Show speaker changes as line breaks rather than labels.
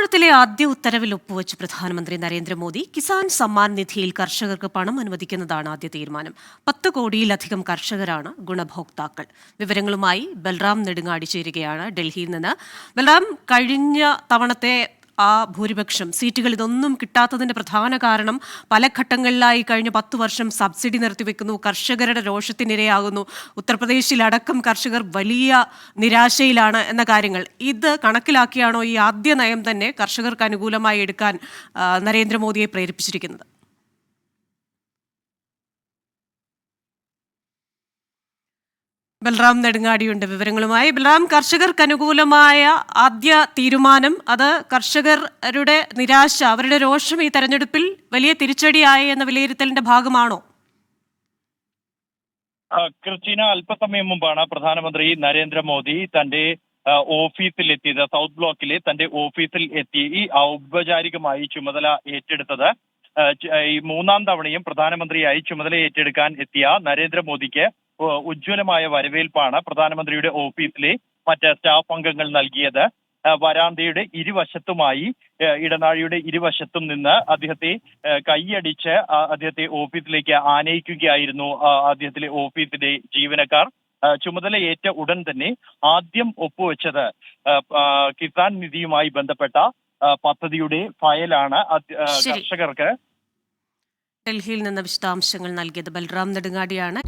ഇടക്കാലത്തിലെ ആദ്യ ഉത്തരവിൽ ഒപ്പുവെച്ച് പ്രധാനമന്ത്രി നരേന്ദ്രമോദി കിസാൻ സമ്മാൻ നിധിയിൽ കർഷകർക്ക് പണം അനുവദിക്കുന്നതാണ് ആദ്യ തീരുമാനം. 10 കോടിയിലധികം കർഷകരാണ് ഗുണഭോക്താക്കൾ. വിവരങ്ങളുമായി ബൽറാം നെടുങ്ങാടി ചേരുകയാണ് ഡൽഹിയിൽ നിന്ന്. ബൽറാം, കഴിഞ്ഞ തവണത്തെ ആ ഭൂരിപക്ഷം സീറ്റുകൾ ഇതൊന്നും കിട്ടാത്തതിന്റെ പ്രധാന കാരണം പല ഘട്ടങ്ങളിലായി കഴിഞ്ഞ 10 വർഷം സബ്സിഡി നിർത്തിവെക്കുന്നു, കർഷകരുടെ രോഷത്തിനിരയാകുന്നു, ഉത്തർപ്രദേശിലടക്കം കർഷകർ വലിയ നിരാശയിലാണ് എന്ന കാര്യങ്ങൾ. ഇത് കണക്കിലാക്കിയാണോ ഈ ആദ്യ നയം തന്നെ കർഷകർക്ക് അനുകൂലമായി എടുക്കാൻ നരേന്ദ്രമോദിയെ പ്രേരിപ്പിച്ചിരിക്കുന്നത്? ബൽറാം നെടുങ്ങാടിയുണ്ട് വിവരങ്ങളുമായി. ബൽറാം, കർഷകർക്ക് അനുകൂലമായ ആദ്യ തീരുമാനം, അത് കർഷകരുടെ നിരാശ, അവരുടെ രോഷം ഈ തെരഞ്ഞെടുപ്പിൽ വലിയ തിരിച്ചടിയായി എന്ന വിലയിരുത്തലിന്റെ ഭാഗമാണോ?
ക്രിസ്റ്റീന, അല്പസമയം മുമ്പാണ് പ്രധാനമന്ത്രി നരേന്ദ്രമോദി തന്റെ ഓഫീസിലെത്തിയത്. സൗത്ത് ബ്ലോക്കിലെ തന്റെ ഓഫീസിൽ എത്തി ഈ ഔപചാരികമായി ചുമതല ഏറ്റെടുത്തത്. ഈ 3-ാം തവണയും പ്രധാനമന്ത്രിയായി ചുമതല ഏറ്റെടുക്കാൻ എത്തിയ നരേന്ദ്രമോദിക്ക് ഉജ്ജ്വലമായ വരവേൽപ്പാണ് പ്രധാനമന്ത്രിയുടെ ഓഫീസിലെ മറ്റ് സ്റ്റാഫ് അംഗങ്ങൾ നൽകിയത്. വരാന്തയുടെ ഇരുവശത്തുമായി, ഇടനാഴിയുടെ ഇരുവശത്തും നിന്ന് അദ്ദേഹത്തെ കൈയടിച്ച് അദ്ദേഹത്തെ ഓഫീസിലേക്ക് ആനയിക്കുകയായിരുന്നു അദ്ദേഹത്തിലെ ഓഫീസിലെ ജീവനക്കാർ. ചുമതലയേറ്റ ഉടൻ തന്നെ ആദ്യം ഒപ്പുവെച്ചത് കിസാൻ നിധിയുമായി ബന്ധപ്പെട്ട പദ്ധതിയുടെ ഫയലാണ്. കർഷകർക്ക്
ഡൽഹിയിൽ നിന്ന് വിശദാംശങ്ങൾ നൽകിയത് ബൽറാം നെടുങ്ങാടിയാണ്.